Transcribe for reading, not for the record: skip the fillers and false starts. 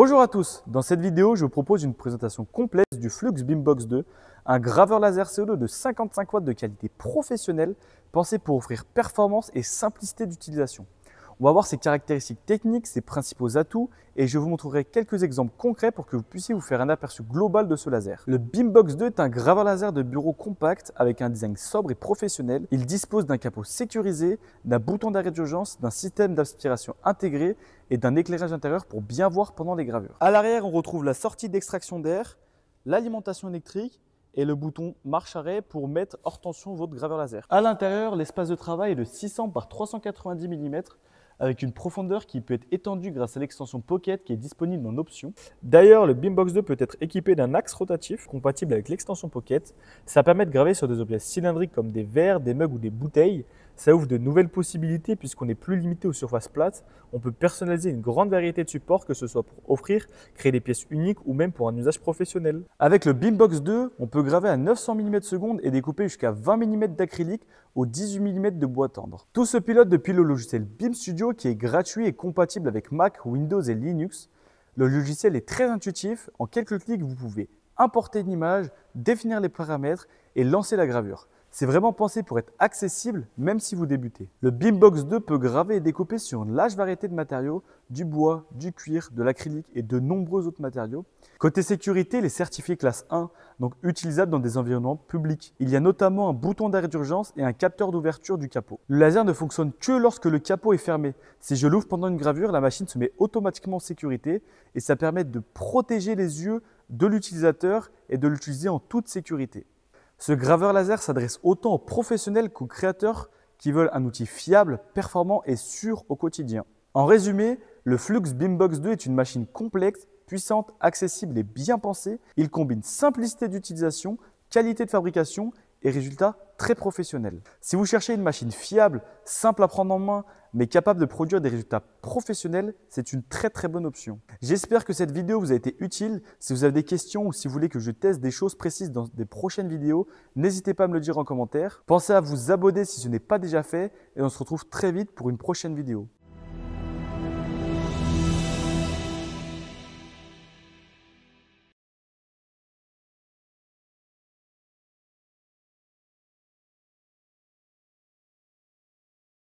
Bonjour à tous, dans cette vidéo je vous propose une présentation complète du Flux Beambox 2, un graveur laser CO2 de 55 watts de qualité professionnelle pensé pour offrir performance et simplicité d'utilisation. On va voir ses caractéristiques techniques, ses principaux atouts et je vous montrerai quelques exemples concrets pour que vous puissiez vous faire un aperçu global de ce laser. Le Beambox 2 est un graveur laser de bureau compact avec un design sobre et professionnel. Il dispose d'un capot sécurisé, d'un bouton d'arrêt d'urgence, d'un système d'aspiration intégré et d'un éclairage intérieur pour bien voir pendant les gravures. À l'arrière, on retrouve la sortie d'extraction d'air, l'alimentation électrique et le bouton marche-arrêt pour mettre hors tension votre graveur laser. À l'intérieur, l'espace de travail est de 600 par 390 mm avec une profondeur qui peut être étendue grâce à l'extension Pocket qui est disponible en option. D'ailleurs, le Beambox 2 peut être équipé d'un axe rotatif compatible avec l'extension Pocket. Ça permet de graver sur des objets cylindriques comme des verres, des mugs ou des bouteilles. Ça ouvre de nouvelles possibilités puisqu'on n'est plus limité aux surfaces plates. On peut personnaliser une grande variété de supports, que ce soit pour offrir, créer des pièces uniques ou même pour un usage professionnel. Avec le Beambox 2, on peut graver à 900 mm/s et découper jusqu'à 20 mm d'acrylique au 18 mm de bois tendre. Tout se pilote depuis le logiciel Beam Studio qui est gratuit et compatible avec Mac, Windows et Linux. Le logiciel est très intuitif. En quelques clics, vous pouvez importer une image, définir les paramètres et lancer la gravure. C'est vraiment pensé pour être accessible même si vous débutez. Le Beambox 2 peut graver et découper sur une large variété de matériaux, du bois, du cuir, de l'acrylique et de nombreux autres matériaux. Côté sécurité, il est certifié classe 1, donc utilisable dans des environnements publics. Il y a notamment un bouton d'arrêt d'urgence et un capteur d'ouverture du capot. Le laser ne fonctionne que lorsque le capot est fermé. Si je l'ouvre pendant une gravure, la machine se met automatiquement en sécurité et ça permet de protéger les yeux de l'utilisateur et de l'utiliser en toute sécurité. Ce graveur laser s'adresse autant aux professionnels qu'aux créateurs qui veulent un outil fiable, performant et sûr au quotidien. En résumé, le Flux Beambox 2 est une machine complexe, puissante, accessible et bien pensée. Il combine simplicité d'utilisation, qualité de fabrication et résultats très professionnels. Si vous cherchez une machine fiable, simple à prendre en main, mais capable de produire des résultats professionnels, c'est une très bonne option. J'espère que cette vidéo vous a été utile. Si vous avez des questions ou si vous voulez que je teste des choses précises dans des prochaines vidéos, n'hésitez pas à me le dire en commentaire. Pensez à vous abonner si ce n'est pas déjà fait et on se retrouve très vite pour une prochaine vidéo.